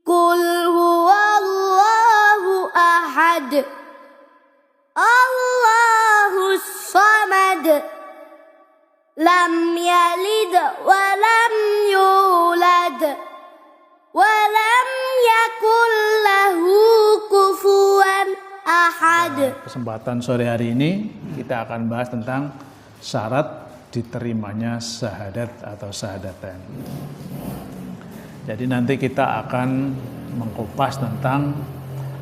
Qul huwallahu ahad, Allahus samad, lam yalid wa lam yulad, wa lam yakul lahu kufuwan ahad. Kesempatan sore hari ini kita akan bahas tentang syarat diterimanya syahadat atau syahadatain. Jadi nanti kita akan mengkupas tentang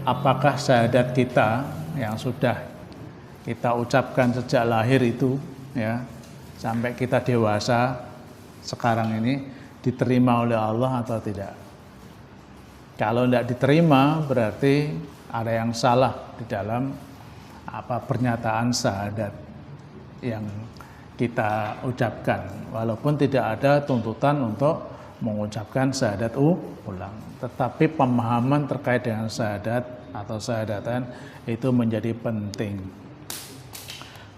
apakah syahadat kita yang sudah kita ucapkan sejak lahir itu ya sampai kita dewasa sekarang ini diterima oleh Allah atau tidak. Kalau tidak diterima berarti ada yang salah di dalam pernyataan syahadat yang kita ucapkan, walaupun tidak ada tuntutan untuk mengucapkan syahadat ulang, tetapi pemahaman terkait dengan syahadat atau syahadatan itu menjadi penting.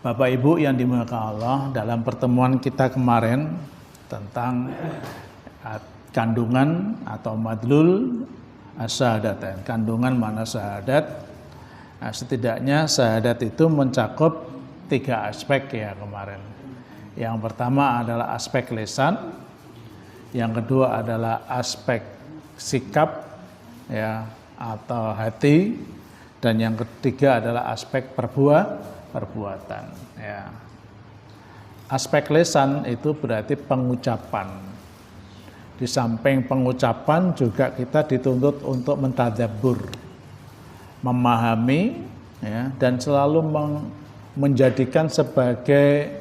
Bapak Ibu yang dimuliakan Allah, dalam pertemuan kita kemarin tentang kandungan atau madlul asyhadatain, kandungan makna syahadat, setidaknya syahadat itu mencakup 3 aspek ya kemarin. Yang pertama adalah aspek lisan, yang kedua adalah aspek sikap ya atau hati, dan yang ketiga adalah aspek perbuatan ya. Aspek lisan itu berarti pengucapan. Di samping pengucapan juga kita dituntut untuk mentadabbur, memahami ya, dan selalu menjadikan sebagai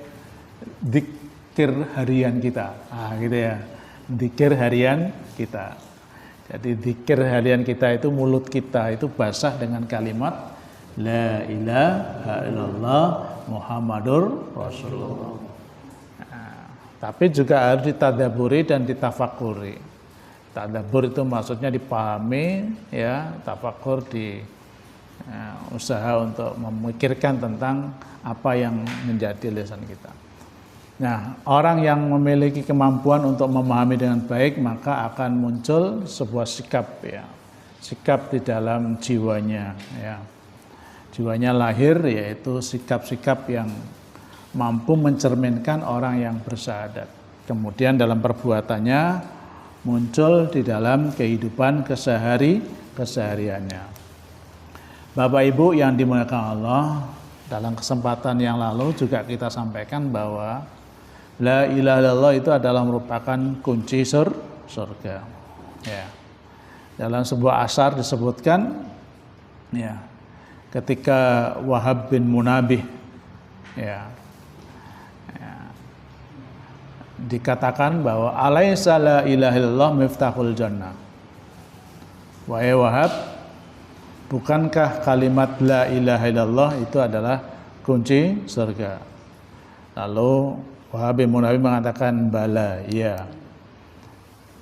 zikir harian kita. Gitu ya. Zikir harian kita. Jadi zikir harian kita itu mulut kita itu basah dengan kalimat la ilaha illallah Muhammadur Rasulullah. Tapi juga harus ditadaburi dan ditafakuri. Tadabbur itu maksudnya dipahami ya, tafakur di usaha untuk memikirkan tentang apa yang menjadi lisan kita. Nah, orang yang memiliki kemampuan untuk memahami dengan baik maka akan muncul sebuah sikap ya. Sikap di dalam jiwanya ya. Jiwanya lahir yaitu sikap-sikap yang mampu mencerminkan orang yang bersyahadat. Kemudian dalam perbuatannya muncul di dalam kehidupan kesehariannya. Bapak Ibu yang dimuliakan Allah, dalam kesempatan yang lalu juga kita sampaikan bahwa la ilaha illallah itu adalah merupakan kunci surga. Ya. Dalam sebuah asar disebutkan ya, ketika Wahab bin Munabih ya, dikatakan bahwa alaisa la ilaha illallah miftahul jannah. Wahai Wahab, bukankah kalimat la ilaha illallah itu adalah kunci surga? Lalu Wahab bin Munabih mengatakan bala, ya.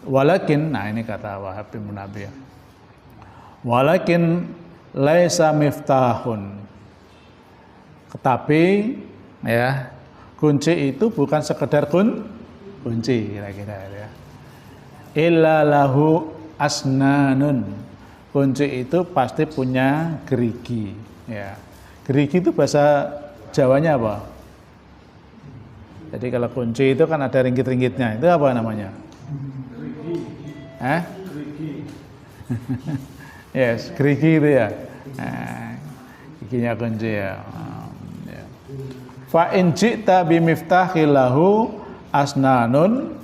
Walakin, nah ini kata Wahab bin Munabih. Walakin laisa miftahun. Tetapi ya, kunci itu bukan sekedar kunci kira-kira ya. Illa lahu asnanun. Kunci itu pasti punya gerigi ya. Gerigi itu bahasa Jawanya apa? Jadi kalau kunci itu kan ada ringgit-ringgitnya. Itu apa namanya? Gerigi. Gerigi. Yes, gerigi itu ya. Giginya kunci ya. Fa in ji'ta bimiftahilahu asnanun,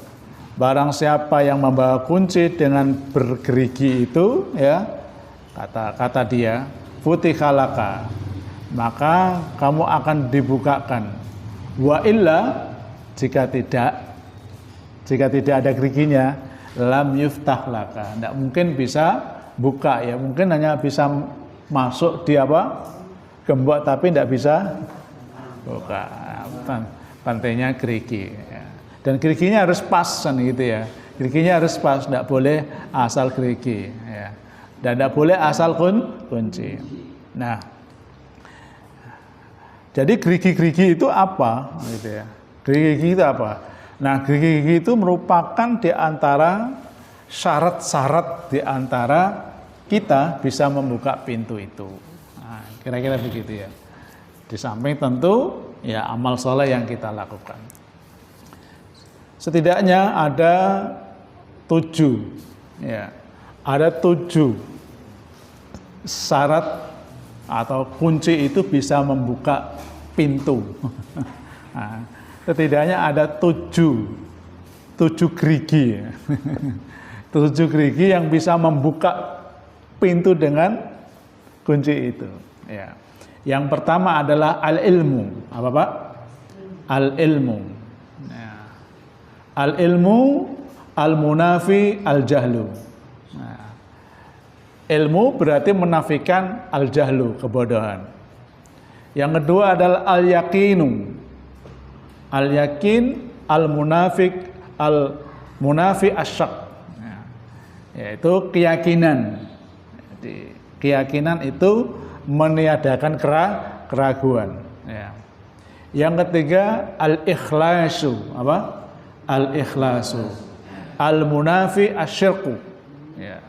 barang siapa yang membawa kunci dengan bergerigi itu ya, kata dia, futikhalaka, maka kamu akan dibukakan. Wa illa, jika tidak ada geriginya, lam yuftah laka, tidak mungkin bisa buka ya, mungkin hanya bisa masuk di gembok tapi tidak bisa buka. Pantainya gerigi ya. Dan geriginya harus pas kan gitu ya, geriginya harus pas, tidak boleh asal gerigi ya, dan tidak boleh asal kunci. Nah, jadi gerigi-gerigi itu apa gitu ya? Gerigi itu apa? Nah, gerigi itu merupakan di antara syarat-syarat di antara kita bisa membuka pintu itu. Nah, kira-kira begitu ya. Di samping tentu ya amal soleh yang kita lakukan. Setidaknya ada 7 ya. Ada 7 syarat atau kunci itu bisa membuka pintu. Nah, setidaknya ada 7 gerigi. 7 gerigi yang bisa membuka pintu dengan kunci itu. Ya. Yang pertama adalah al-ilmu. Apa Pak? Al-ilmu. Ya. Al-ilmu al-munafi al-jahlu. Nah, ilmu berarti menafikan al-jahlu, kebodohan. Yang kedua adalah al-yaqinu. Al-yakin al-munafiq al-munafi asyak. Nah, yaitu keyakinan. Jadi, keyakinan itu meniadakan keraguan. Ya. Yang ketiga al-ikhlasu. Apa? Al-ikhlasu. Al-munafi asyirku. Ya.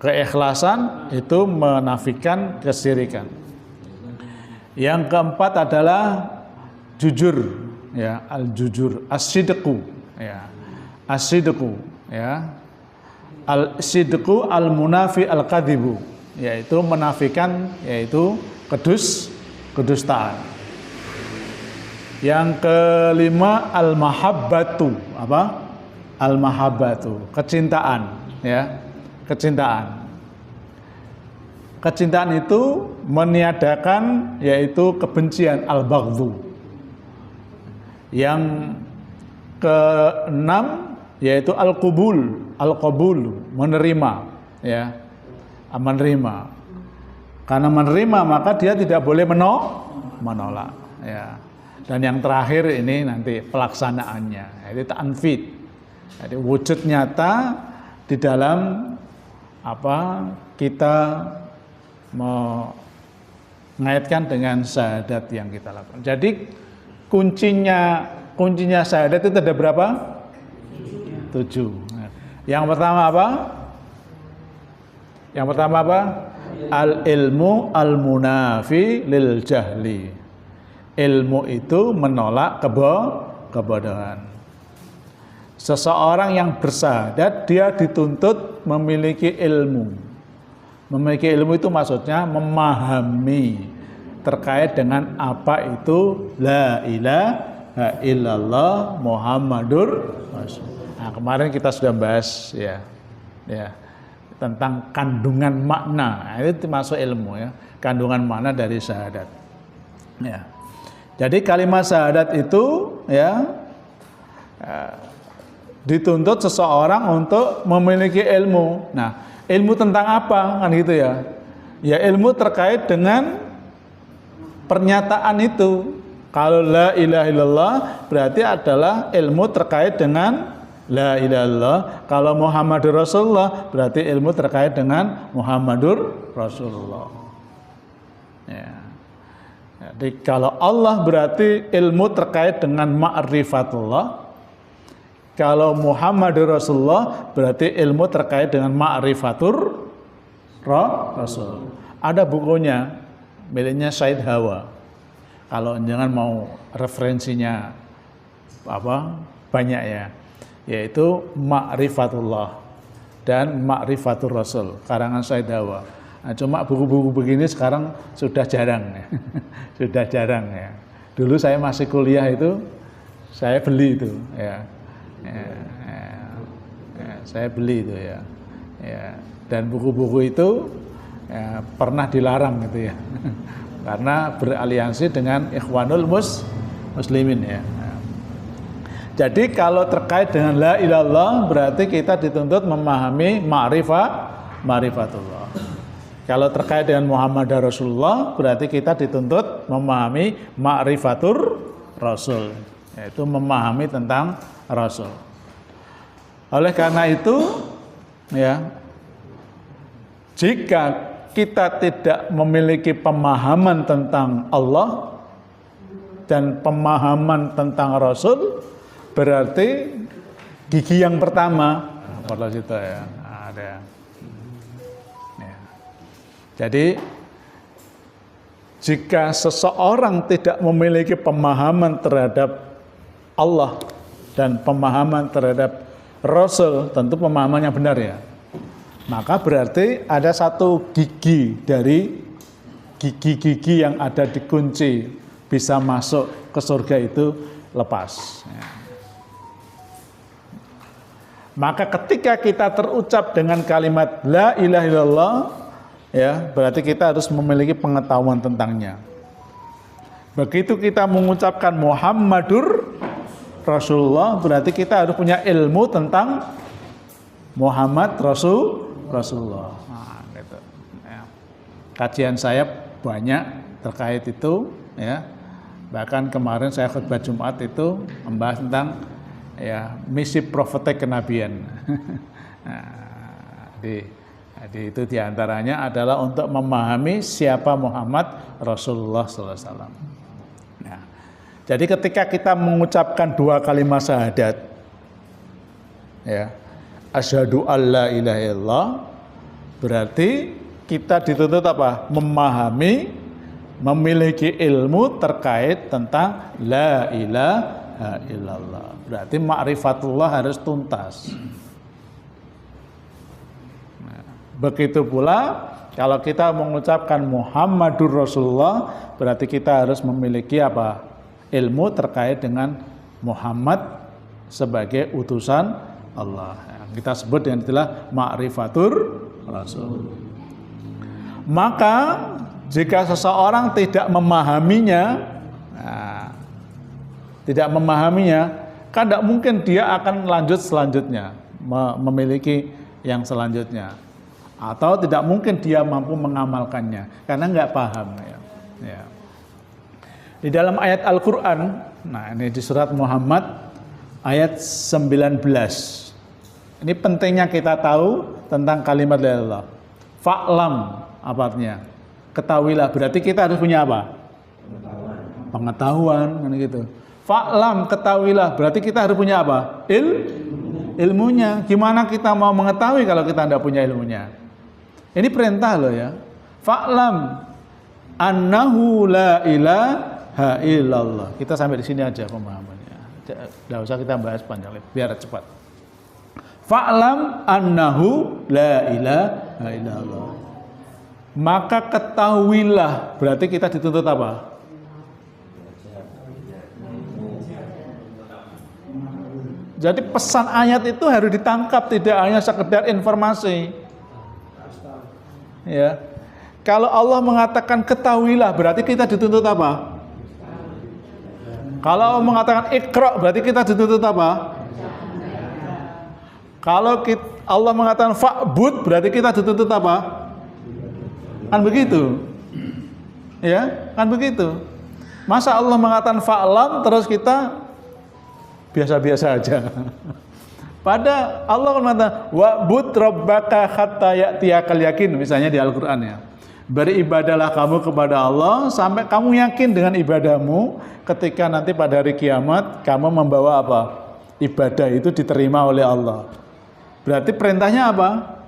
Keikhlasan itu menafikan kesyirikan. Yang keempat adalah jujur, ya, al-jujur, as-sidqu, ya. As-sidqu, ya. Al-sidqu al-munafi al-kadzibu, yaitu menafikan, yaitu kedustaan. Yang kelima al-mahabbatu, apa? Al-mahabbatu, kecintaan, ya. Kecintaan. Kecintaan itu meniadakan yaitu kebencian, al-baghdhu. Yang keenam yaitu al-qubul, menerima, ya. Menerima. Karena menerima maka dia tidak boleh menolak, ya. Dan yang terakhir ini nanti pelaksanaannya, yaitu tanfid. Jadi wujud nyata di dalam apa kita mengaitkan dengan syahadat yang kita lakukan. Jadi kuncinya syahadat itu ada berapa? 7. Yang pertama apa? Yang pertama apa? Al-ilmu al-munafi lil jahli. Ilmu itu menolak kebodohan. Seseorang yang bersyahadat dia dituntut memiliki ilmu. Memiliki ilmu itu maksudnya memahami terkait dengan apa itu la ilaha illallah Muhammadur Rasulullah. Nah, kemarin kita sudah bahas ya tentang kandungan makna. Nah, itu termasuk ilmu ya, kandungan makna dari syahadat. Ya. Jadi kalimat syahadat itu ya dituntut seseorang untuk memiliki ilmu. Nah, ilmu tentang apa kan gitu ya? Ya ilmu terkait dengan pernyataan itu. Kalau la ilaha illallah berarti adalah ilmu terkait dengan la ilaha illallah. Kalau Muhammadur Rasulullah berarti ilmu terkait dengan Muhammadur Rasulullah. Ya. Jadi kalau Allah berarti ilmu terkait dengan ma'rifatullah. Kalau Muhammadur Rasulullah berarti ilmu terkait dengan ma'rifatur Rasul. Ada bukunya miliknya Said Hawa. Kalau jangan mau referensinya apa banyak ya, yaitu Ma'rifatullah dan Ma'rifatur Rasul karangan Said Hawa. Nah, cuma buku-buku begini sekarang sudah jarang ya. Sudah jarang ya. Dulu saya masih kuliah itu saya beli itu ya. Saya beli itu ya. Dan buku-buku itu ya, pernah dilarang gitu ya. Karena beraliansi dengan Ikhwanul Muslimin ya. Jadi kalau terkait dengan la ilallah berarti kita dituntut memahami ma'rifatullah. Kalau terkait dengan Muhammad Rasulullah berarti kita dituntut memahami ma'rifatur Rasul, yaitu memahami tentang Rasul. Oleh karena itu ya, jika kita tidak memiliki pemahaman tentang Allah dan pemahaman tentang Rasul, berarti gigi yang pertama polos itu ya. Ada. Ya. Jadi jika seseorang tidak memiliki pemahaman terhadap Allah dan pemahaman terhadap Rasul, tentu pemahamannya benar ya, maka berarti ada satu gigi dari gigi-gigi yang ada di kunci bisa masuk ke surga itu lepas. Ya. Maka ketika kita terucap dengan kalimat La ilaha illallah, ya, berarti kita harus memiliki pengetahuan tentangnya. Begitu kita mengucapkan Muhammadur Rasulullah, berarti kita harus punya ilmu tentang Muhammad Rasulullah. Nah, gitu. Ya. Kajian saya banyak terkait itu, ya. Bahkan kemarin saya khutbah Jumat itu membahas tentang ya misi profetik kenabian. Nah, jadi itu diantaranya adalah untuk memahami siapa Muhammad Rasulullah SAW. Nah, jadi ketika kita mengucapkan dua kalimat syahadat, ya, asyhadu alla ilaha illallah, berarti kita dituntut apa? Memahami, memiliki ilmu terkait tentang la ilaha illallah. Berarti ma'rifatullah harus tuntas. Begitu pula kalau kita mengucapkan Muhammadur Rasulullah, berarti kita harus memiliki apa? Ilmu terkait dengan Muhammad sebagai utusan Allah. Kita sebut dengan istilah ma'rifatur Rasul. Maka jika seseorang tidak memahaminya, kan tidak mungkin dia akan lanjut selanjutnya, memiliki yang selanjutnya. Atau tidak mungkin dia mampu mengamalkannya karena nggak paham. Ya. Di dalam ayat Al-Quran, nah ini di surat Muhammad ayat 19. Ini pentingnya kita tahu tentang kalimat la ilaha illallah. Fa'lam, apa artinya? Ketahuilah, berarti kita harus punya apa? Pengetahuan, kan gitu. Fa'lam, ketahuilah, berarti kita harus punya apa? Ilmunya. Gimana kita mau mengetahui kalau kita tidak punya ilmunya? Ini perintah loh ya. Fa'lam annahu la ilaha illallah. Kita sampai di sini aja pemahamannya. Tidak usah kita bahas panjang lebar, biar cepat. Fa'lam annahu la ilaha illallah. Maka ketahuilah, berarti kita dituntut apa? Jadi pesan ayat itu harus ditangkap, tidak hanya sekedar informasi. Ya. Kalau Allah mengatakan ketahuilah, berarti kita dituntut apa? Kalau Allah mengatakan iqra, berarti kita dituntut apa? Kalau Allah mengatakan fa'bud, berarti kita dituntut apa? Kan begitu. Ya, kan begitu. Masa Allah mengatakan fa'lam terus kita biasa-biasa aja. Pada Allah mengatakan wa'bud rabbaka hatta ya'tiyakal yakin, misalnya di Al-Qur'an ya. Beribadahlah kamu kepada Allah sampai kamu yakin dengan ibadahmu, ketika nanti pada hari kiamat kamu membawa apa? Ibadah itu diterima oleh Allah. Berarti perintahnya apa?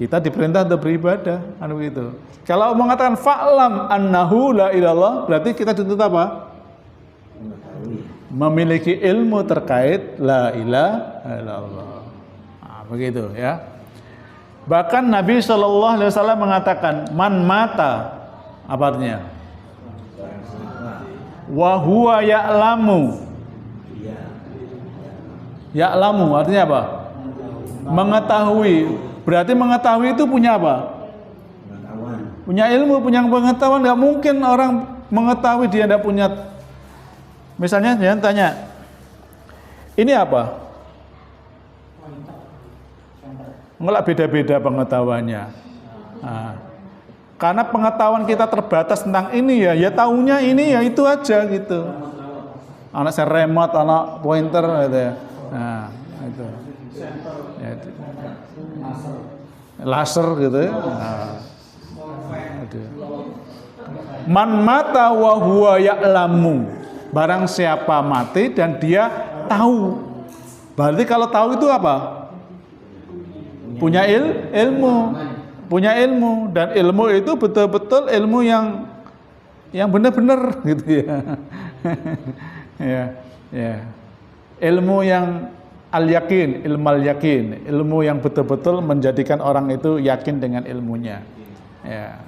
Kita diperintah untuk beribadah, kan begitu. Kalau mengatakan fa'lam annahu la ilallah, berarti kita dituntut apa? Memiliki ilmu terkait la ilaha illallah. Nah, begitu ya. Bahkan Nabi SAW mengatakan man mata, apa artinya? Wa huwa ya'lamu. Ya'lamu artinya apa? Mengetahui. Berarti mengetahui itu punya apa? Punya ilmu, punya pengetahuan. Gak mungkin orang mengetahui dia tidak punya. Misalnya jangan tanya, ini apa? Enggak, beda-beda pengetahuannya. Nah, karena pengetahuan kita terbatas tentang ini ya tahunya ini ya itu aja gitu. Anak remote, anak pointer gitu ya. Nah, itu. Ya, laser gitu ya. Nah, itu. Man mata wa huwa ya'lamu. Barang siapa mati dan dia tahu. Berarti kalau tahu itu apa? punya ilmu, punya ilmu, dan ilmu itu betul-betul ilmu yang benar-benar gitu ya. Ya, ya. Ilmu yang al-yakin, ilmal yakin, ilmu yang betul-betul menjadikan orang itu yakin dengan ilmunya. Ya.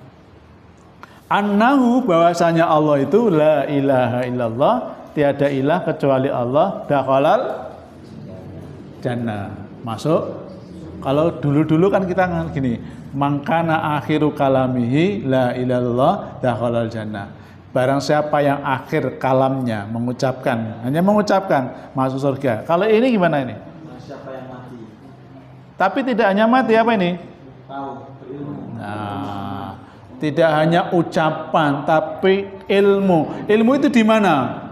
Annahu, bahwasanya Allah itu la ilaha illallah, tiada ilah kecuali Allah, dakhalal jannah, masuk. Kalau dulu-dulu kan kita gini, mangkana akhiru kalamihi la ilallah dakhalal jannah. Barang siapa yang akhir kalamnya mengucapkan, hanya mengucapkan, masuk surga. Kalau ini gimana ini? Siapa yang mati? Tapi tidak hanya mati, apa ini? Tahu, berilmu. Nah, tidak hanya ucapan tapi ilmu. Ilmu itu di mana?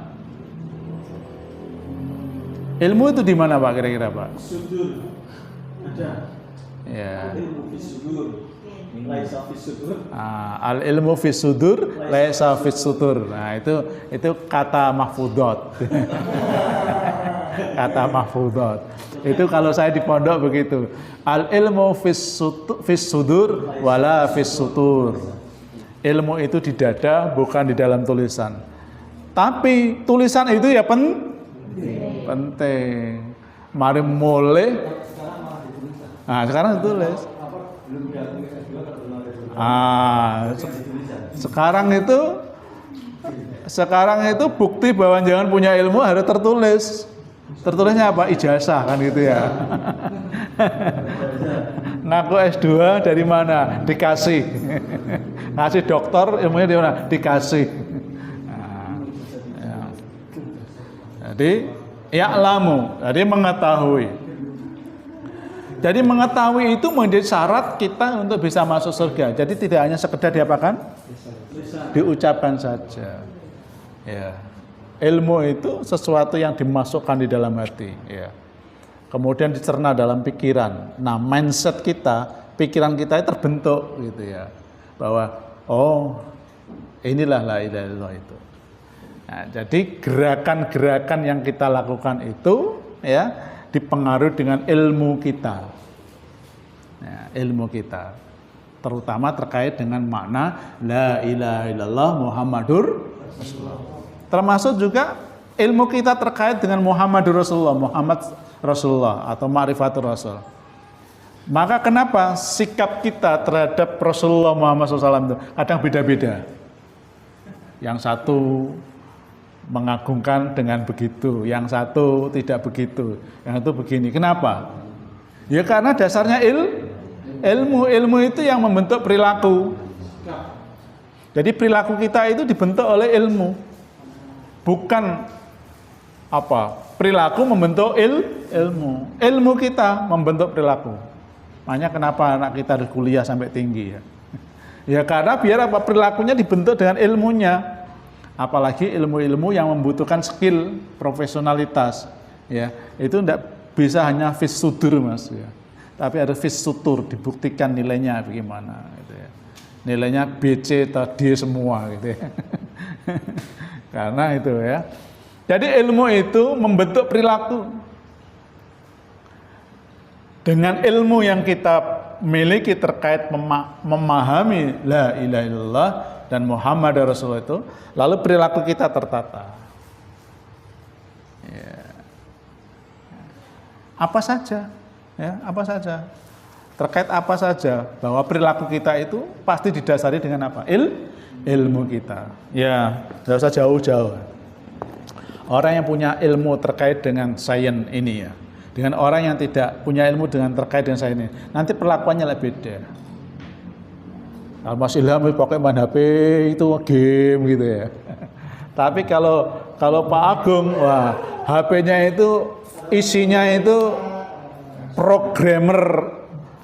Ilmu itu di mana Pak, kira-kira Pak? Sudur. Ada. Ya. Ilmu fis sudur. Laisa fis sudur. Al ilmu fis sudur, laisa fis sutur. Nah, itu kata mahfudot. Kata mahfudot. Itu kalau saya di pondok begitu. Al ilmu fis sudur wala fis sutur. Ilmu itu di dada, bukan di dalam tulisan. Tapi tulisan itu ya penting. Mari mulai. Nah, sekarang ditulis. Sekarang itu bukti bahwa jangan punya ilmu harus tertulis. Tertulisnya apa? Ijazah kan gitu ya. Ngaku S2 dari mana? Dikasih. Ngasih dokter, ilmunya di mana? Dikasih. Nah, ya. Jadi ya'lamu, jadi mengetahui. Jadi mengetahui itu menjadi syarat kita untuk bisa masuk surga. Jadi tidak hanya sekedar diapakan? Diucapkan saja. Ya. Ilmu itu sesuatu yang dimasukkan di dalam hati. Ya. Kemudian dicerna dalam pikiran. Nah, mindset kita, pikiran kita terbentuk gitu ya. Bahwa oh, inilah la ilaha illallah itu. Nah, jadi gerakan-gerakan yang kita lakukan itu ya dipengaruhi dengan ilmu kita. Nah, ilmu kita terutama terkait dengan makna la ilaha illallah Muhammadur Rasulullah. Termasuk juga ilmu kita terkait dengan Muhammadur Rasulullah, Muhammad Rasulullah atau ma'rifatur Rasul. Maka kenapa sikap kita terhadap Rasulullah Muhammad SAW itu kadang beda-beda. Yang satu mengagungkan dengan begitu, yang satu tidak begitu, yang itu begini. Kenapa? Ya karena dasarnya ilmu itu yang membentuk perilaku. Jadi perilaku kita itu dibentuk oleh ilmu, bukan apa? Perilaku membentuk ilmu. Ilmu kita membentuk perilaku. Makanya kenapa anak kita harus kuliah sampai tinggi ya? Ya karena biar apa? Perilakunya dibentuk dengan ilmunya. Apalagi ilmu-ilmu yang membutuhkan skill, profesionalitas, ya itu tidak bisa hanya fis sudur mas, ya. Tapi ada fis sutur, dibuktikan nilainya bagaimana, gitu ya. Nilainya B, C, atau D semua, gitu ya. Karena itu ya. Jadi ilmu itu membentuk perilaku. Dengan ilmu yang kita miliki terkait memahami la ilaha illallah dan Muhammad Rasulullah itu, lalu perilaku kita tertata. Ya. Apa saja, ya, apa saja, terkait apa saja, bahwa perilaku kita itu pasti didasari dengan apa? Ilmu kita. Ya, tidak usah jauh-jauh. Orang yang punya ilmu terkait dengan sains ini ya, dengan orang yang tidak punya ilmu dengan terkait dengan sains ini, nanti perlakuannya lebih beda. Kalau Mas Ilham pakai main HP itu game gitu ya. Tapi kalau Pak Agung, wah HP-nya itu isinya itu programmer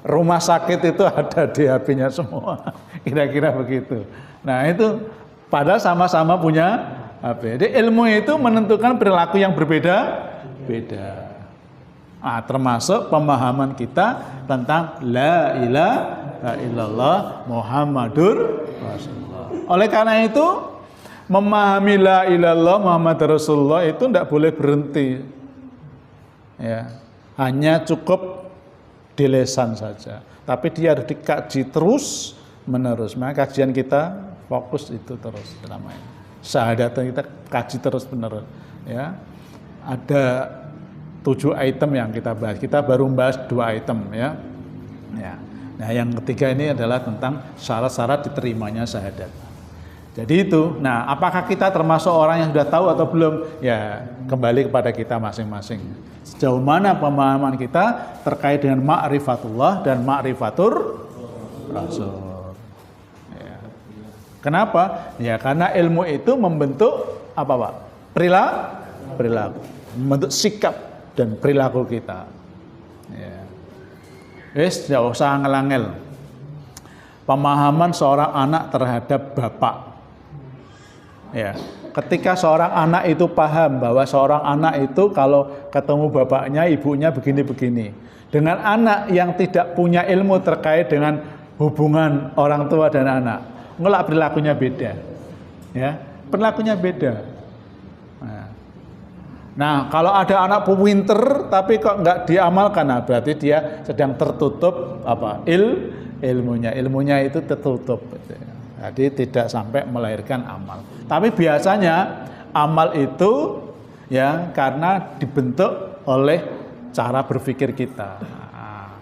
rumah sakit itu ada di HP-nya semua. Kira-kira begitu. Nah itu padahal sama-sama punya HP. Jadi ilmu itu menentukan perilaku yang berbeda-beda. Nah, termasuk pemahaman kita tentang la ilaha illallah Muhammadur Rasulullah. Oleh karena itu, memahami la ilaha illallah Muhammad Rasulullah itu tidak boleh berhenti. Ya, hanya cukup di lisan saja, tapi dia harus dikaji terus menerus. Maka kajian kita fokus itu terus namanya. Syahadat kita kaji terus menerus. Ya, ada 7 item yang kita bahas. Kita baru membahas 2 item ya. Ya. Nah, yang ketiga ini adalah tentang syarat-syarat diterimanya syahadat. Jadi itu. Nah, apakah kita termasuk orang yang sudah tahu atau belum? Ya, kembali kepada kita masing-masing. Sejauh mana pemahaman kita terkait dengan ma'rifatullah dan ma'rifatur Rasul. Ya. Kenapa? Ya, karena ilmu itu membentuk apa, Pak? Perilaku. Membentuk sikap dan perilaku kita. Ya. Wis, tidak usah angel-angel. Pemahaman seorang anak terhadap bapak. Ya, ketika seorang anak itu paham bahwa seorang anak itu kalau ketemu bapaknya, ibunya begini-begini. Dengan anak yang tidak punya ilmu terkait dengan hubungan orang tua dan anak, ngelak perilakunya beda. Ya, perilakunya beda. Nah, kalau ada anak pinter tapi kok nggak diamalkan, nah berarti dia sedang tertutup apa? Ilmunya itu tertutup. Jadi tidak sampai melahirkan amal. Tapi biasanya amal itu ya karena dibentuk oleh cara berpikir kita. Nah,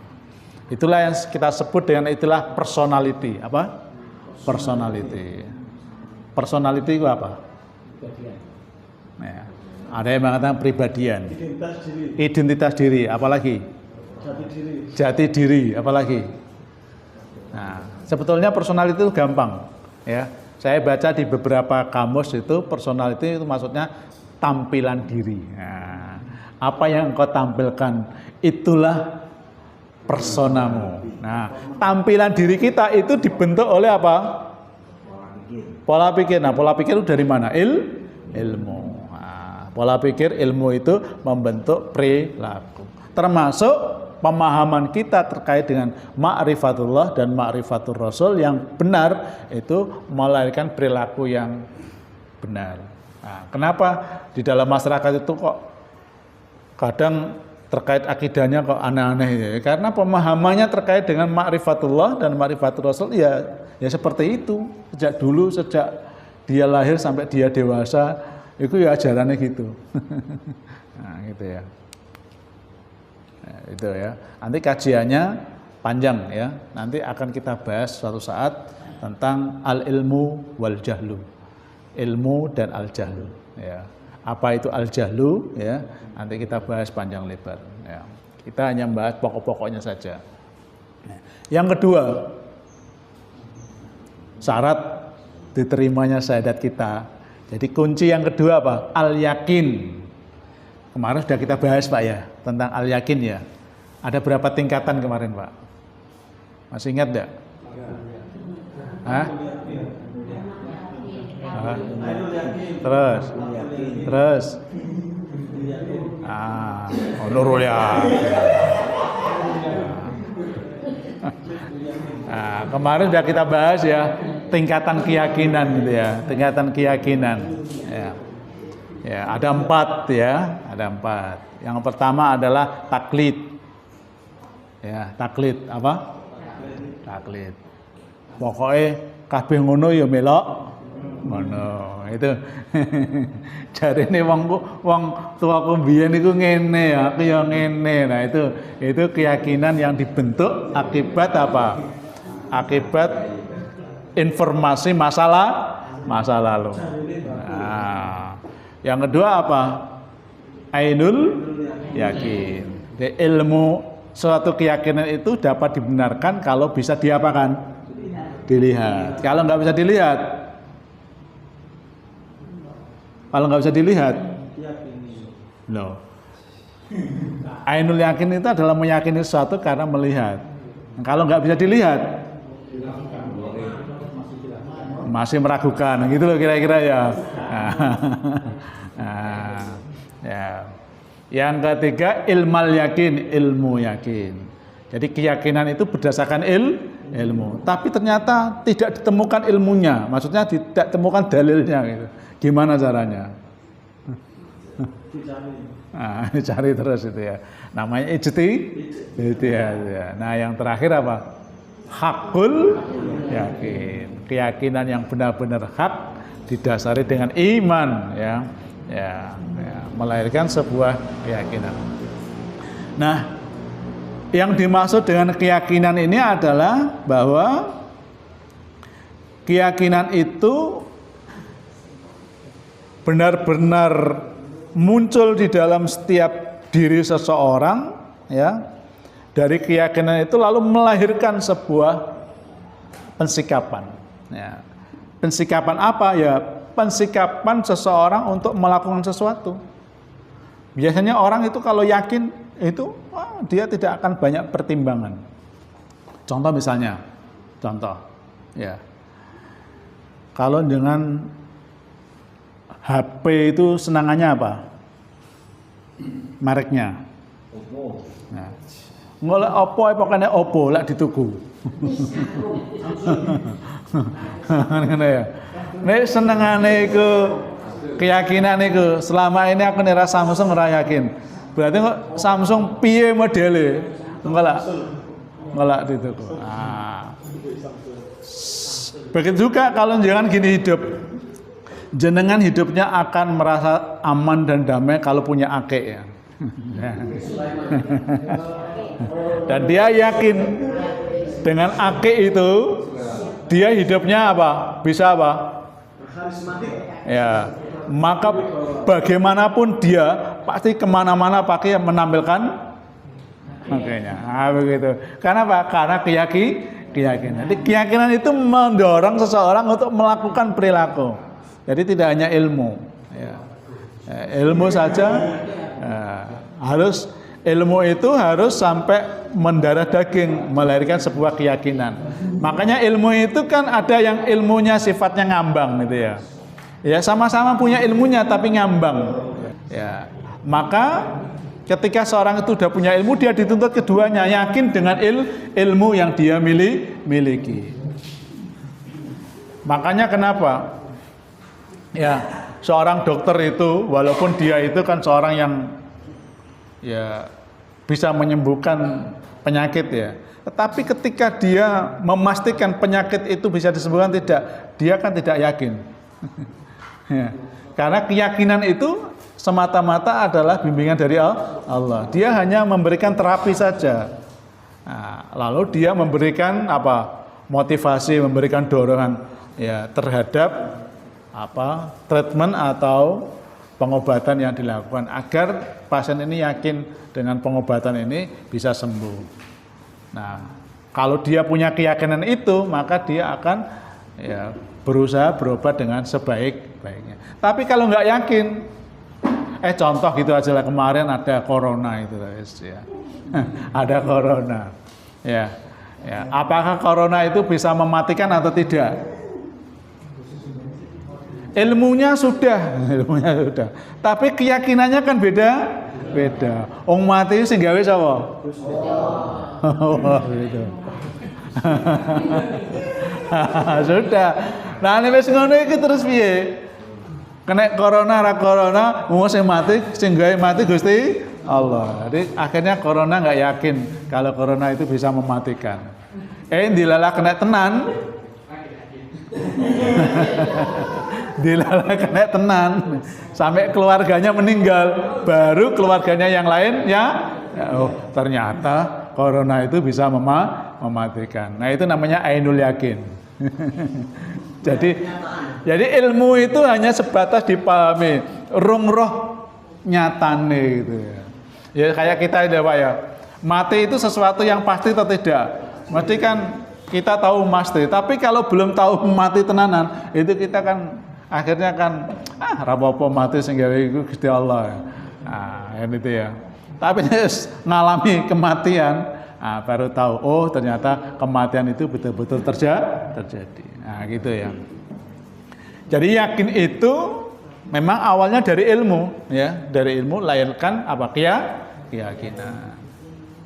itulah yang kita sebut dengan istilah personality. Apa? Personality. Personality itu apa? Ya. Ada yang mengatakan pribadian. Identitas diri. Apalagi? Jati diri. Apalagi? Nah, sebetulnya personality itu gampang, ya. Saya baca di beberapa kamus itu personality itu maksudnya tampilan diri. Nah, apa yang engkau tampilkan itulah personamu. Nah, tampilan diri kita itu dibentuk oleh apa? Pola pikir. Nah, pola pikir itu dari mana? Ilmu. Nah, pola pikir ilmu itu membentuk perilaku. Termasuk pemahaman kita terkait dengan ma'rifatullah dan ma'rifatur Rasul yang benar itu melahirkan perilaku yang benar. Nah, kenapa di dalam masyarakat itu kok kadang terkait akidahnya kok aneh-aneh ya? Karena pemahamannya terkait dengan ma'rifatullah dan ma'rifatur Rasul ya seperti itu. Sejak dulu, sejak dia lahir sampai dia dewasa itu ya ajarannya gitu. Nah, gitu ya. Nah, itu ya. Nanti kajiannya panjang ya. Nanti akan kita bahas suatu saat tentang al-ilmu wal jahlu. Ilmu dan al-jahlu ya. Apa itu al-jahlu ya? Nanti kita bahas panjang lebar ya. Kita hanya membahas pokok-pokoknya saja. Yang kedua, syarat diterimanya syahadat kita. Jadi kunci yang kedua apa? Al-yakin. Kemarin sudah kita bahas Pak ya, tentang al-yakin ya. Ada berapa tingkatan kemarin Pak? Masih ingat enggak? Hah? Terus. Nurul ya. Nah, kemarin sudah kita bahas ya, tingkatan keyakinan gitu ya, tingkatan keyakinan. Ya. Ya, ada 4 ya, ada 4. Yang pertama adalah taklid. Ya, taklid apa? Taklid. Pokoknya kabeh ngono ya melok ngono. Itu. Jarine wong tuaku mbiyen niku ngene ya, aku ya ngene. Nah, itu keyakinan yang dibentuk akibat apa? Akibat informasi masa lalu. Nah, yang kedua apa? Ainul yakin. Jadi ilmu suatu keyakinan itu dapat dibenarkan kalau bisa diapakan? Dilihat. Kalau nggak bisa dilihat, no. Ainul yakin itu adalah meyakini sesuatu karena melihat. Kalau nggak bisa dilihat, masih meragukan, gitu loh kira-kira ya. Ya. Yang ketiga ilmal yakin, ilmu yakin. Jadi keyakinan itu berdasarkan ilmu. Tapi ternyata tidak ditemukan ilmunya, maksudnya tidak ditemukan dalilnya. Gitu. Gimana caranya? Nah, cari terus itu ya. Namanya ijtihad ya. Nah, yang terakhir apa? Hakul yakin. Keyakinan yang benar-benar hak didasari dengan iman ya. Ya, melahirkan sebuah keyakinan. Nah, yang dimaksud dengan keyakinan ini adalah bahwa keyakinan itu benar-benar muncul di dalam setiap diri seseorang ya. Dari keyakinan itu lalu melahirkan sebuah pensikapan ya. Pensikapan apa ya? Pensikapan seseorang untuk melakukan sesuatu. Biasanya orang itu kalau yakin itu dia tidak akan banyak pertimbangan. Contoh misalnya, ya. Kalau dengan HP itu senangannya apa? Mereknya. Oppo. Nah, ngoleh Oppo, pokoknya Oppo lah dituku. Ngene ya. Nek senengane iku keyakinan iku selama ini aku nira Samsung ora yakin. Berarti kok Samsung piye modele? Ngelak dituku. Nah. Begitu juga kalau jangan gini hidup. Jenengan hidupnya akan merasa aman dan damai kalau punya akek ya. Dan dia yakin dengan akek itu dia hidupnya apa? Bisa apa? Ya, maka bagaimanapun dia pasti kemana-mana pakai menampilkan makanya. Nah, begitu. Karena apa? Karena keyakinan. Jadi keyakinan itu mendorong seseorang untuk melakukan perilaku. Jadi tidak hanya ilmu, ya. Ilmu saja harus ilmu itu harus sampai mendarah daging melahirkan sebuah keyakinan. Makanya ilmu itu kan ada yang ilmunya sifatnya ngambang gitu ya. Ya sama-sama punya ilmunya tapi ngambang. Ya. Maka ketika seorang itu sudah punya ilmu dia dituntut keduanya yakin dengan ilmu yang dia miliki. Makanya kenapa? Ya, seorang dokter itu walaupun dia itu kan seorang yang ya bisa menyembuhkan penyakit ya. Tetapi ketika dia memastikan penyakit itu bisa disembuhkan tidak, dia kan tidak yakin. Ya. Karena keyakinan itu semata-mata adalah bimbingan dari Allah. Dia hanya memberikan terapi saja. Nah, lalu dia memberikan apa? Motivasi, memberikan dorongan ya terhadap apa? Treatment atau pengobatan yang dilakukan agar pasien ini yakin dengan pengobatan ini bisa sembuh. Nah, kalau dia punya keyakinan itu, maka dia akan ya berusaha berobat dengan sebaik-baiknya. Tapi kalau nggak yakin, contoh gitu aja lah, kemarin ada corona itu ya. Ada corona. Ya. Apakah corona itu bisa mematikan atau tidak? Ilmunya sudah. Tapi keyakinannya kan beda. Wong mati sing gawe sapa? Oh, gitu. Sudah. Nah, nek wis ngono iki terus piye? Kena corona ra corona, wong sing mati sing gawe mati Gusti Allah. Jadi akhirnya corona nggak yakin kalau corona itu bisa mematikan. Dilalah kena tenan. Dilalah kena tenan sampai keluarganya meninggal, baru keluarganya yang lain ya oh ternyata corona itu bisa mematikan. Nah itu namanya ainul yakin. jadi ilmu itu hanya sebatas dipahami, roh nyatane gitu ya. Ya kayak kita ini Pak ya, mati itu sesuatu yang pasti atau tidak? Mesti kan kita tahu pasti, tapi kalau belum tahu mati tenanan, itu kita kan akhirnya kan rapopo mati sehingga itu Gusti Allah. Nah, itu ya. Tapi ngalami kematian, baru tahu oh ternyata kematian itu betul-betul terjadi. Nah, gitu ya. Jadi yakin itu memang awalnya dari ilmu, ya, dari ilmu lahirkan apa keyakinan.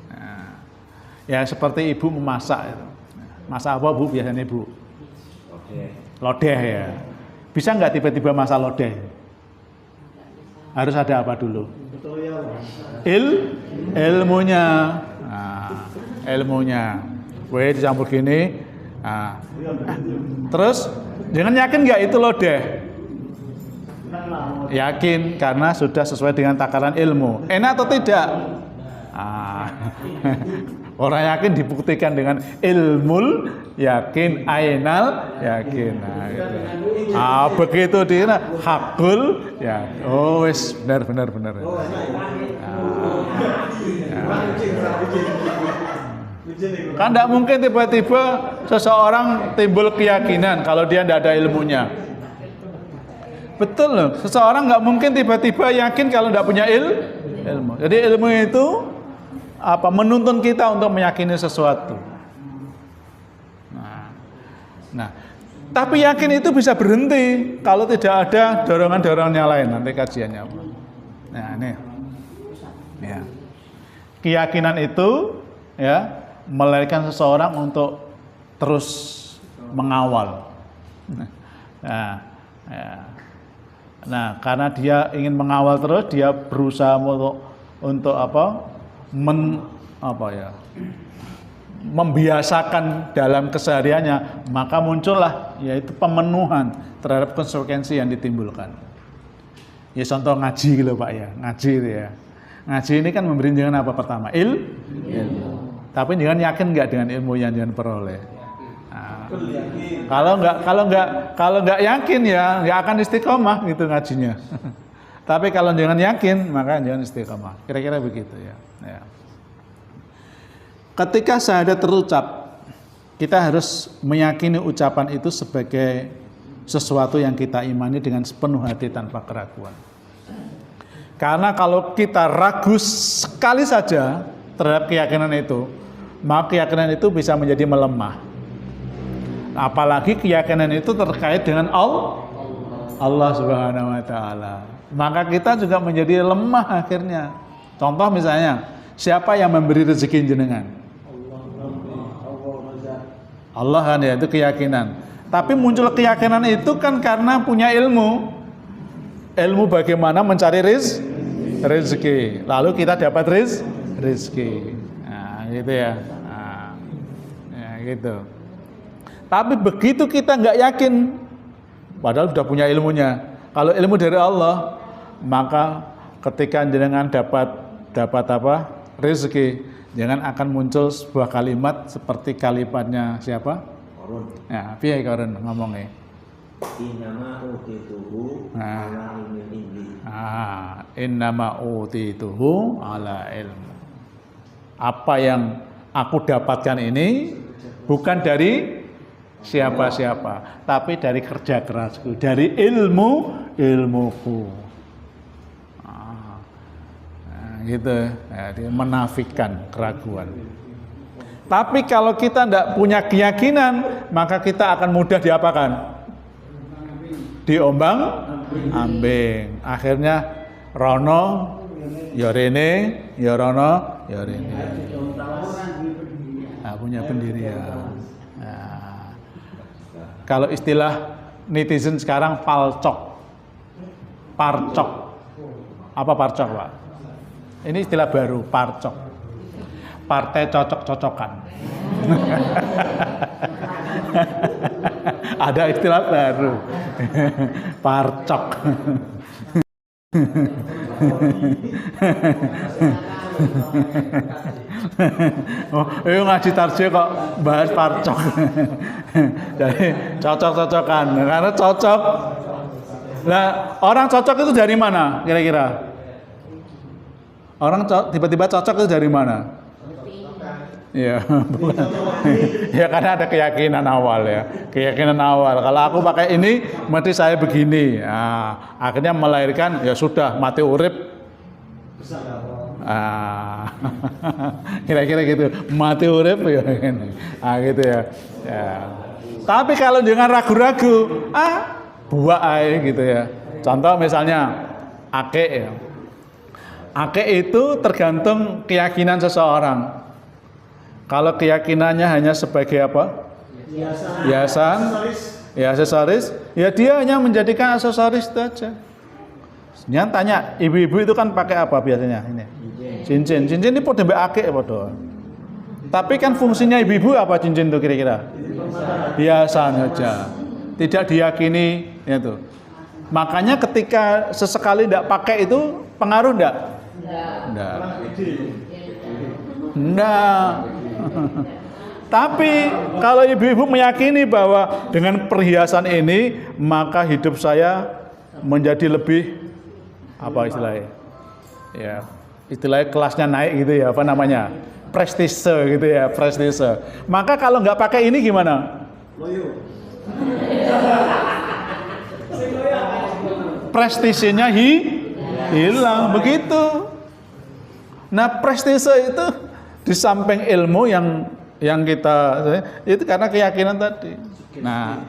Nah, ya seperti ibu memasak itu. Masak apa Bu biasanya Bu? Lodeh ya. Bisa nggak tiba-tiba masak lodeh? Harus ada apa dulu? Ilmunya. Nah, ilmunya. Weh dicampur gini. Nah. Terus jangan yakin nggak itu lodeh? Yakin karena sudah sesuai dengan takaran ilmu. Enak atau tidak? Orang yakin dibuktikan dengan ilmul yakin, ainal yakin. Nah, gitu. Begitu dia hakul ya. Oh, wis benar. Kan tidak mungkin tiba-tiba seseorang timbul keyakinan kalau dia tidak ada ilmunya. Betul loh, seseorang nggak mungkin tiba-tiba yakin kalau tidak punya ilmu. Jadi ilmu itu menuntun kita untuk meyakini sesuatu. Nah, tapi yakin itu bisa berhenti kalau tidak ada dorongan-dorongan yang lain. Nanti kajiannya apa? Nah, ini, ya, keyakinan itu ya melahirkan seseorang untuk terus mengawal. Nah, karena dia ingin mengawal terus, dia berusaha untuk membiasakan dalam kesehariannya, maka muncullah yaitu pemenuhan terhadap konsekuensi yang ditimbulkan. Ya contoh ngaji gitu Pak ya, ngaji itu ya. Ngaji ini kan memberi dengan apa pertama? Ilmu. Tapi jangan yakin nggak dengan ilmu yang jangan peroleh. Kalau nggak yakin ya nggak akan istiqomah gitu ngajinya. Tapi kalau jangan yakin maka jangan istiqomah. Kira-kira begitu ya. Ketika syahadat terucap, kita harus meyakini ucapan itu sebagai sesuatu yang kita imani dengan sepenuh hati tanpa keraguan. Karena kalau kita ragu sekali saja terhadap keyakinan itu, maka keyakinan itu bisa menjadi melemah. Apalagi keyakinan itu terkait dengan Allah Subhanahu wa taala. Maka kita juga menjadi lemah akhirnya. Contoh misalnya, siapa yang memberi rezeki jenengan? Allah kan ya, itu keyakinan. Tapi muncul keyakinan itu kan karena punya ilmu. Ilmu bagaimana mencari rezeki. Lalu kita dapat rezeki. Nah, gitu ya. Nah, gitu. Tapi begitu kita nggak yakin, padahal sudah punya ilmunya. Kalau ilmu dari Allah, maka ketika jenengan dapat rezeki, jangan akan muncul sebuah kalimat seperti kalimatnya siapa? Qarun. Ya, piye Qarun ngomongnya? Innama utituhu ala ilmi. Innama utituhu ala ilmu. Apa yang aku dapatkan ini bukan dari siapa-siapa, tapi dari kerja kerasku, dari ilmuku. Gitu, ya, dia menafikan keraguan. Tapi kalau kita tidak punya keyakinan, maka kita akan mudah diapakan? Diombang-ambing. Akhirnya rono, ya rene, ya rono, ya rene. Nah, punya pendirian. Nah, kalau istilah netizen sekarang parcok. Apa parcok, Pak? Ini istilah baru, parcok. Partai cocok-cocokan. Ada istilah baru. Parcok. Ngaji tarjih kok bahas parcok. Jadi cocok-cocokan. Karena cocok. Nah, orang cocok itu dari mana kira-kira? Orang tiba-tiba cocok itu dari mana? Ya, bukan. Ya karena ada keyakinan awal ya. Keyakinan awal. Kalau aku pakai ini, mati saya begini. Nah, akhirnya melahirkan ya sudah mati urip. Kira-kira gitu. Mati urip ya. Nah, gitu ya. Tapi kalau jangan ragu-ragu, buah air gitu ya. Contoh misalnya akik ya. Akik itu tergantung keyakinan seseorang. Kalau keyakinannya hanya sebagai apa? Hiasan, ya aksesoris, ya dia hanya menjadikan aksesoris itu aja. Jangan tanya, ibu-ibu itu kan pakai apa biasanya? Ini. Cincin. Cincin ini podo mbek akik podo. Tapi kan fungsinya ibu-ibu apa cincin itu kira-kira? Biasa saja. Tidak diyakini itu. Makanya ketika sesekali tidak pakai itu pengaruh enggak? Enggak. Tapi kalau ibu-ibu meyakini bahwa dengan perhiasan ini maka hidup saya menjadi lebih apa istilahnya? Ya, istilahnya kelasnya naik gitu ya, apa namanya? Prestise gitu ya, prestise. Maka kalau nggak pakai ini gimana? Prestisenya hilang begitu. Nah, prestise itu di samping ilmu yang kita itu karena keyakinan tadi. Nah,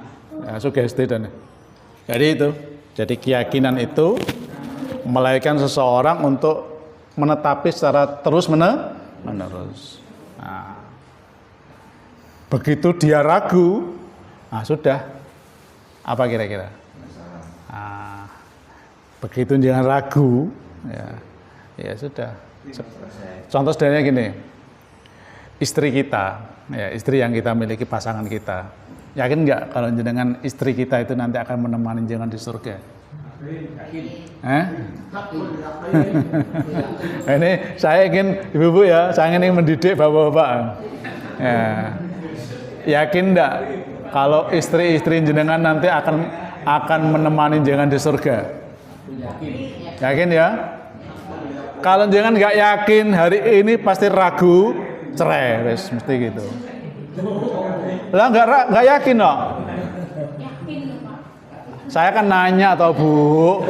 ya, sugesti dan jadi itu. Jadi keyakinan itu melahirkan seseorang untuk menetapi secara terus menerus. Nah, begitu dia ragu, nah sudah apa kira-kira? Nah, begitu jangan ragu, ya sudah. Contoh sederhananya gini, istri kita, ya istri yang kita miliki, pasangan kita, yakin nggak kalau dengan istri kita itu nanti akan menemani jangan di surga? Ini saya ingin ibu-ibu ya, saya ingin mendidik bapak-bapak. Ya. Yakin enggak kalau istri-istri jenengan nanti akan menemani jenengan di surga? Yakin ya? Kalau jenengan nggak yakin, hari ini pasti ragu, cerai, wes mesti gitu. Lah nggak yakin loh. Saya kan nanya atau Bu.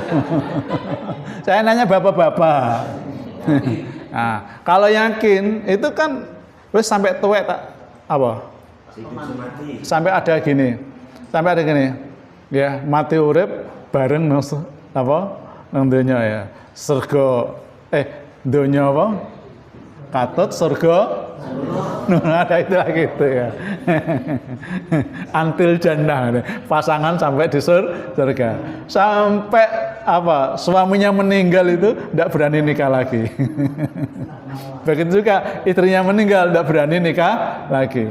Saya nanya bapak-bapak. Nah, kalau yakin itu kan wes sampai tuwek tak apa? Sampai ada gini. Ya, mati urip bareng apa? Nang donya ya. Surga donya apa? Katut surga. Nah, ada itu lagi gitu ya. Antil jannah, pasangan sampai di surga. Sampai apa? Suaminya meninggal itu tidak berani nikah lagi. Begitu juga istrinya meninggal tidak berani nikah lagi.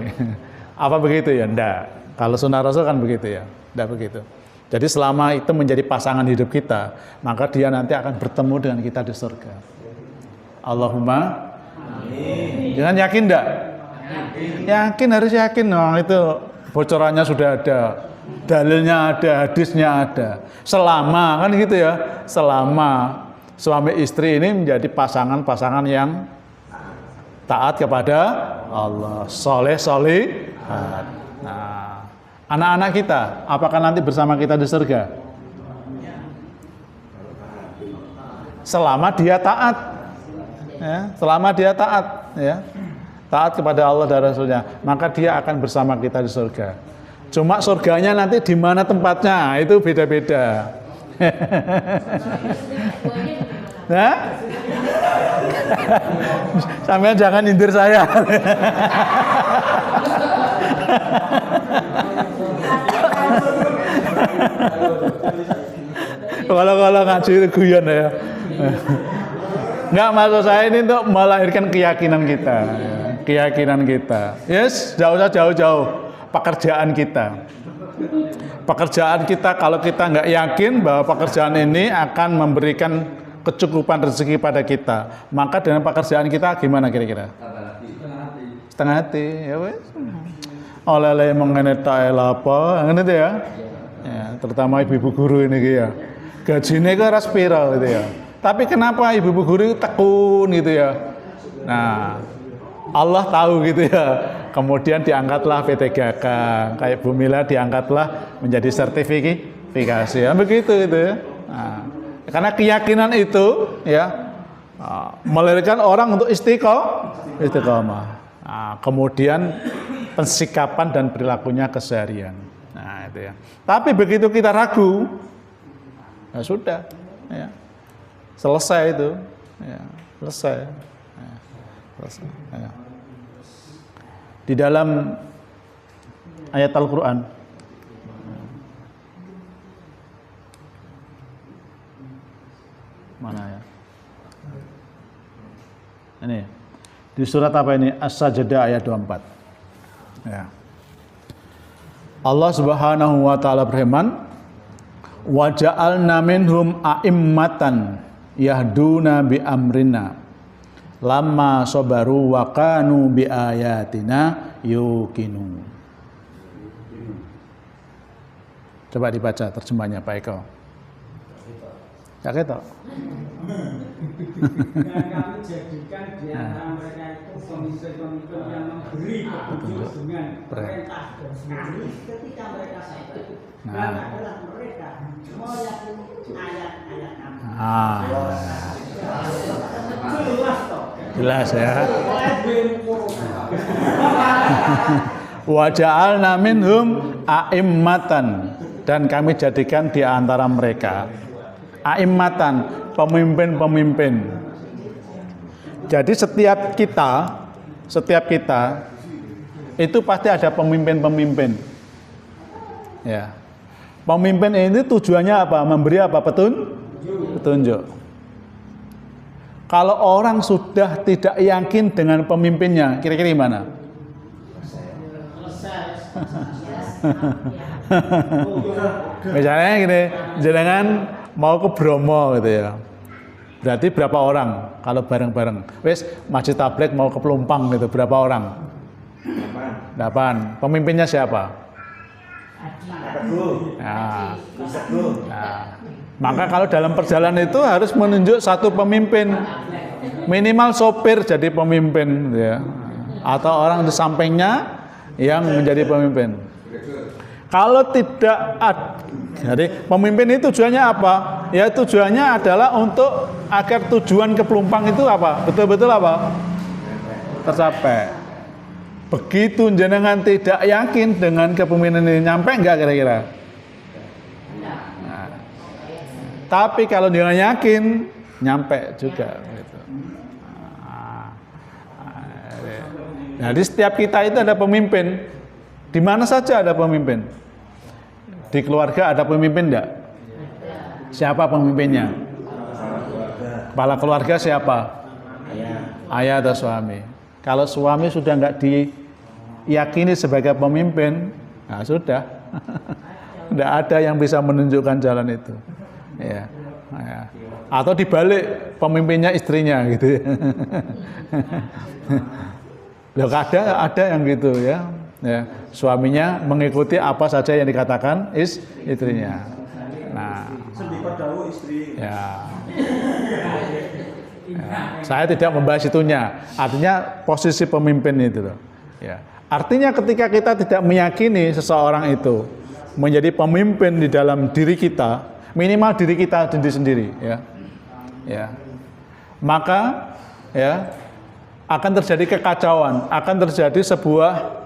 Apa begitu ya? Enggak. Kalau sunnah Rasul kan begitu ya. Enggak begitu. Jadi selama itu menjadi pasangan hidup kita, maka dia nanti akan bertemu dengan kita di surga. Allahumma amin. Jangan yakin enggak? Yakin, harus yakin. Nah, itu bocorannya sudah ada, dalilnya ada, hadisnya ada. Selama kan gitu ya, selama suami istri ini menjadi pasangan-pasangan yang taat kepada Allah, soleh-solehat. Nah, anak-anak kita, apakah nanti bersama kita di surga? Selama dia taat, ya, selama dia taat, ya. Taat kepada Allah dan Rasulnya, maka dia akan bersama kita di surga. Cuma surganya nanti di mana tempatnya, itu beda-beda. Nah, sampean jangan nyindir saya. Kalau ngaji itu guyon ya. Enggak, maksud saya ini untuk melahirkan keyakinan kita. Keyakinan kita. Yes, jauh pekerjaan kita. Pekerjaan kita, kalau kita nggak yakin bahwa pekerjaan ini akan memberikan kecukupan rezeki pada kita, maka dengan pekerjaan kita gimana kira-kira? Setengah hati, ya wes. Oleh mengenai apa, ini tuh ya. Ya, terutama ibu-ibu guru ini ya. Gajinya kan ras spiral gitu ya. Tapi kenapa ibu-ibu guru itu tekun gitu ya? Nah, Allah tahu gitu ya. Kemudian diangkatlah P3K, kayak Bu Mila diangkatlah menjadi sertifikasi. Ya, begitu gitu ya. Nah, karena keyakinan itu ya melahirkan orang untuk istiqomah. Nah, kemudian pensikapan dan perilakunya keseharian. Nah, itu ya. Tapi begitu kita ragu, ya sudah, ya. Selesai itu, ya, selesai. Ya, selesai. Ya. Di dalam ayat Al-Quran, Di surat apa ini? As-Sajdah ayat 24. Ya. Allah Subhanahu wa taala berfirman, "Wa ja'alna minhum a'immatan yahduna bi amrina lamma sabaru wa kanu bi ayatina yuqinun." Coba dibaca terjemahnya Pak Eko. Ya ketok. Dan kami jadikan di antara mereka itu pemimpin-pemimpin yang memberi petunjuk dengan perintah dan sendiri ketika mereka sakit. Dan adalah mereka meyakini ayat-ayat kami. Jelas toh. Jelas ya. Wa ja'alna minhum a'immatan, dan kami jadikan di antara mereka a'immatan, pemimpin-pemimpin. Jadi setiap kita itu pasti ada pemimpin-pemimpin. Ya. Pemimpin ini tujuannya apa? Memberi apa? Petunjuk. Kalau orang sudah tidak yakin dengan pemimpinnya, kira-kira gimana? Misalnya gini, jenengan mau ke Bromo gitu ya. Berarti berapa orang kalau bareng-bareng? Wes Masjid Tabligh mau ke Pelumpang gitu, berapa orang? 8. Pemimpinnya siapa? Nah, maka kalau dalam perjalanan itu harus menunjuk satu pemimpin, minimal sopir jadi pemimpin ya. Atau orang di sampingnya yang menjadi pemimpin. Kalau tidak jadi pemimpin itu tujuannya apa? Ya tujuannya adalah untuk agar tujuan ke Pelumpang itu apa? Betul-betul apa? Tercapai. Begitu jenengan tidak yakin dengan kepemimpinan ini, nyampe enggak kira-kira? Nah, tapi kalau jenengan yakin, nyampe juga. Gitu. Jadi setiap kita itu ada pemimpin. Di mana saja ada pemimpin. Di keluarga ada pemimpin enggak? Siapa pemimpinnya? Kepala keluarga siapa? Ayah atau suami. Kalau suami sudah enggak diyakini sebagai pemimpin, nah sudah. Enggak ada yang bisa menunjukkan jalan itu. Ya. Atau dibalik, pemimpinnya istrinya gitu. Loh, ada yang gitu ya. Ya, suaminya mengikuti apa saja yang dikatakan istrinya. Nah, ya. Saya tidak membahas itunya. Artinya posisi pemimpin itu loh. Ya. Artinya ketika kita tidak meyakini seseorang itu menjadi pemimpin di dalam diri kita, minimal diri kita sendiri, ya. Ya. Maka ya akan terjadi kekacauan, akan terjadi sebuah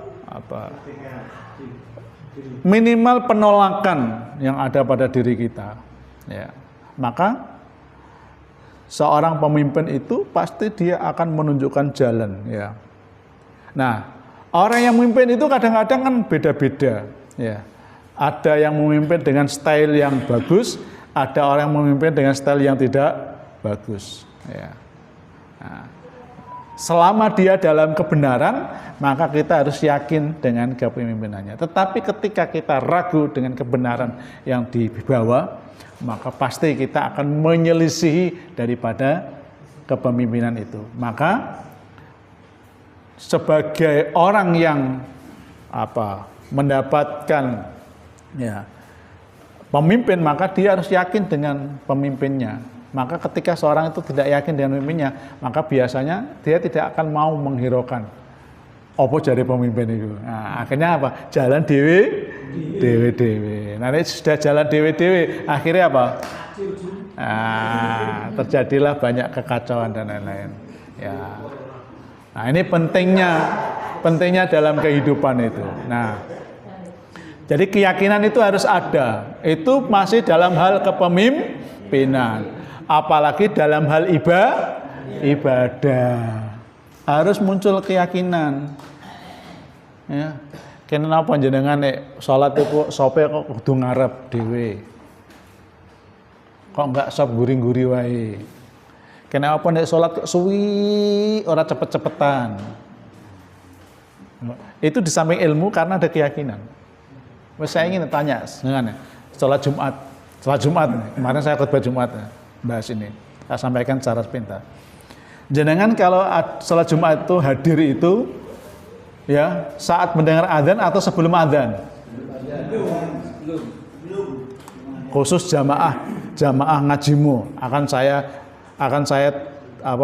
minimal penolakan yang ada pada diri kita. Ya. Maka seorang pemimpin itu pasti dia akan menunjukkan jalan. Ya. Nah, orang yang memimpin itu kadang-kadang kan beda-beda. Ya. Ada yang memimpin dengan style yang bagus, ada orang yang memimpin dengan style yang tidak bagus. Ya. Nah, selama dia dalam kebenaran, maka kita harus yakin dengan kepemimpinannya. Tetapi ketika kita ragu dengan kebenaran yang dibawa, maka pasti kita akan menyelisihi daripada kepemimpinan itu. Maka sebagai orang yang mendapatkan ya pemimpin, maka dia harus yakin dengan pemimpinnya. Maka ketika seorang itu tidak yakin dengan pemimpinnya, maka biasanya dia tidak akan mau menghiraukan apa jadi pemimpin itu. Nah, akhirnya apa? Jalan dewe. Nanti sudah jalan dewe, akhirnya apa? Nah, terjadilah banyak kekacauan dan lain-lain. Ya. Nah, ini pentingnya dalam kehidupan itu. Nah, jadi keyakinan itu harus ada. Itu masih dalam hal kepemimpinan. Apalagi dalam hal ibadah harus muncul keyakinan. Ya, kenapa jenengan nek salat itu sope kok kudu ngarep dhewe. Kok enggak sop guring-guri wae. Kena apa nek salat suwi ora cepet-cepetan. Itu di samping ilmu karena ada keyakinan. Saya ingin tanya, sholat Jumat, kemarin saya khutbah Jumat bahas ini, saya sampaikan secara sepintas. Jenengan kalau sholat Jumat itu hadir itu, ya saat mendengar adzan atau sebelum adzan? Khusus jamaah ngajimu akan saya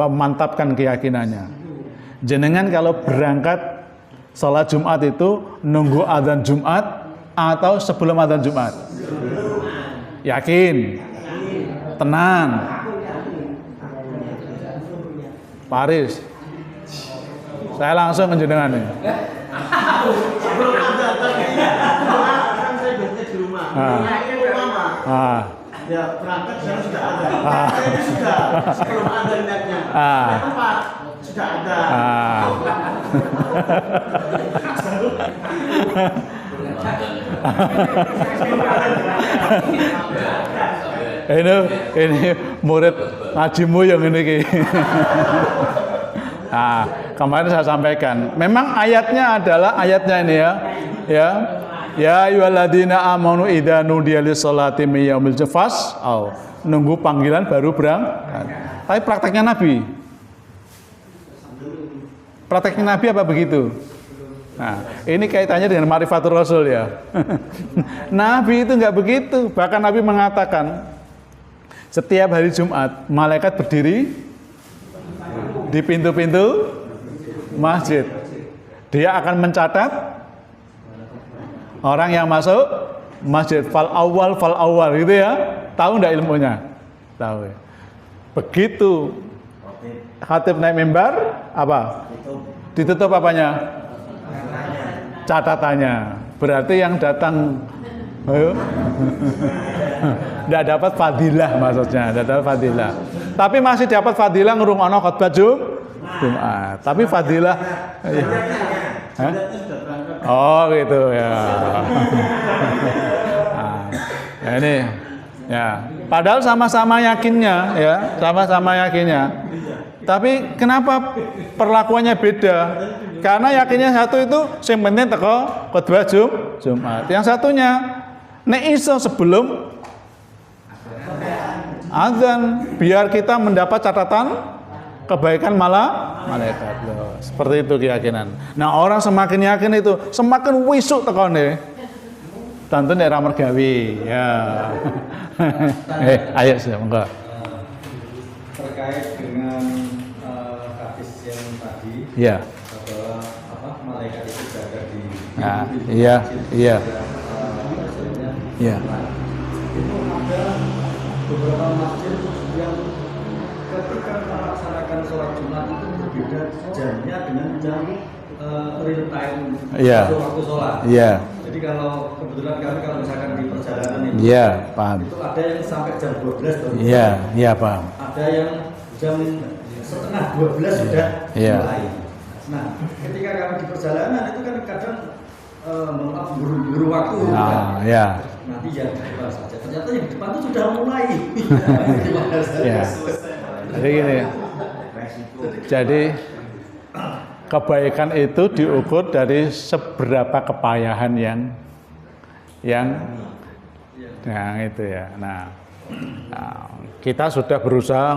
mantapkan keyakinannya. Jenengan kalau berangkat sholat Jumat itu nunggu adzan Jumat atau sebelum adzan Jumat? Yakin? Tenang? Paris? Saya langsung menjenengan nih. Sebelum ada kan saya biasanya di rumah. Itu lama. Ya berangkat saya sudah ada. Saya sudah sebelum ada niatnya. Tempat sudah ada. Ini murid ngajimu yang ini ki. Kemarin saya sampaikan, memang ayatnya adalah ayatnya ini ya ayyuhalladzina amanu idza nudiya lis-sholati min yaumil jum'ah nunggu panggilan baru berangkat. Tapi prakteknya Nabi apa begitu? Nah, ini kaitannya dengan ma'rifatul Rasul ya. Nabi itu enggak begitu. Bahkan Nabi mengatakan setiap hari Jumat malaikat berdiri di pintu-pintu masjid. Dia akan mencatat orang yang masuk masjid. Fal awal gitu ya. Tahu enggak ilmunya? Tahu ya. Begitu khatib naik mimbar apa? Ditutup apanya? Catatannya. Berarti yang datang tidak dapat fadilah maksudnya, tidak dapat fadilah. Tapi masih dapat fadilah ngrungokno khotbah Jumat. Tapi fadilah oh gitu ya. Nah, ini ya. Padahal sama-sama yakinnya ya, sama-sama yakinnya. Tapi kenapa perlakuannya beda? Karena yakinnya satu itu sing penting teko khotbah Jumat. Yang satunya nek iso sebelum azan biar kita mendapat catatan kebaikan malaikat. Loh, seperti itu keyakinan. Nah, orang semakin yakin itu semakin wisuk tekone. Tentu nek ra mergawi ya. Ayo sih, monggo. Terkait dengan hadis yang tadi. Iya. Malaikat itu berada di iya. Itu ada beberapa masjid yang ketika melaksanakan sholat Jumat itu berbeda jamnya dengan jam real time waktu sholat. Iya. Jadi kalau kebetulan kami kalau misalkan di perjalanan itu, paham. Itu ada yang sampai jam 12 baru. Iya, paham. Ada yang jam setengah 12 sudah mulai. Nah, ketika kami di perjalanan itu kan kadang buru-buru waktu. Nanti jangan di depan saja. Ternyata yang di depan itu sudah mulai. Jadi gini. Jadi kebaikan itu diukur dari seberapa kepayahan yang itu ya. Nah, kita sudah berusaha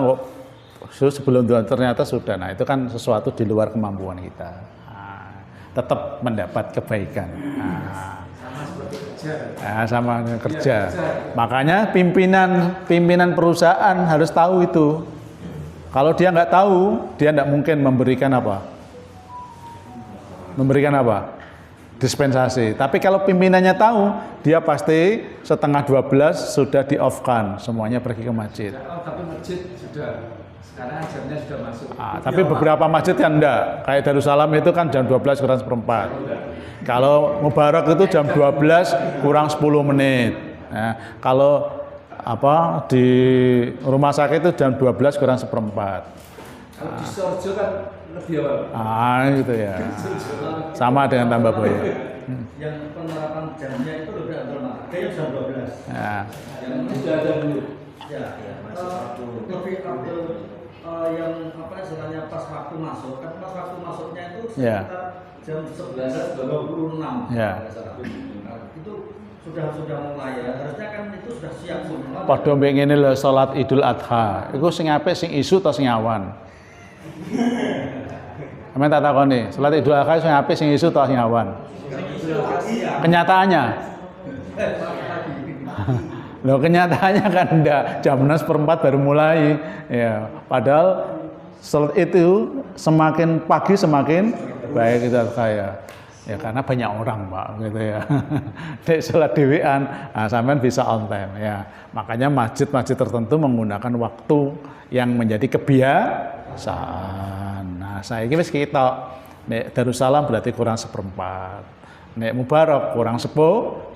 sebelum Tuhan ternyata sudah. Nah, itu kan sesuatu di luar kemampuan kita. Tetap mendapat kebaikan. Sama kerja. Makanya pimpinan perusahaan harus tahu itu. Kalau dia nggak tahu, dia nggak mungkin memberikan apa? Dispensasi. Tapi kalau pimpinannya tahu, dia pasti setengah 12 sudah di-off-kan, semuanya pergi ke masjid. Tapi masjid sudah, sekarang jamnya sudah masuk. Tapi beberapa masjid kan enggak. Kayak Darussalam itu kan jam 12 kurang seperempat. Kalau Mubarak itu jam 12 kurang 10 menit. Nah, kalau di rumah sakit itu jam 12 kurang seperempat. Kalau di Sorjo kan lebih awal. Gitu ya. Sama dengan Tambaboyo. Yang penerapan jamnya itu lebih awal. Kayaknya jam 12. Yang sudah ada dulu. Lebih yang apa istilahnya pas waktu masuk, kan pas waktu masuknya itu Ya. sekitar jam 11.26. Ya. Nah, itu sudah mulai ya. Harusnya kan itu sudah siap semua. Padha mbek ngene lho salat Idul Adha. Iku sing apik sing isu ta sing awan? Amen tak takoni, salat Idul Adha sing apik sing isu ta sing awan? Kenyataannya. Loh kenyataannya kan enggak, jam 6:04 baru mulai. Ya, padahal salat itu semakin pagi semakin baik Idul Adha ya. Ya karena banyak orang Pak gitu ya. Nek salat dhewean, nah, sampean bisa on time ya. Makanya masjid-masjid tertentu menggunakan waktu yang menjadi kebiasaan. Nah, saiki wis ketok. Nek Darussalam berarti kurang 1/4. Nek Mubarak kurang 10.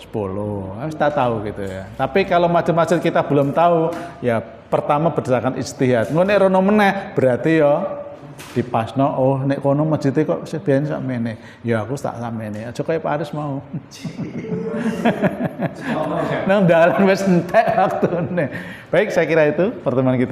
Wis tak tahu gitu ya. Tapi kalau masjid-masjid kita belum tahu, ya pertama berdasarkan ijtihad. Ngono nek rono meneh berarti ya dipasno, oh nek kono masjidnya kok sebiyen sakmene. Ya aku tak sakmene. Aja kaya Pak Aris mau. Nang dalan wis entek waktune. Baik, saya kira itu pertemuan kita.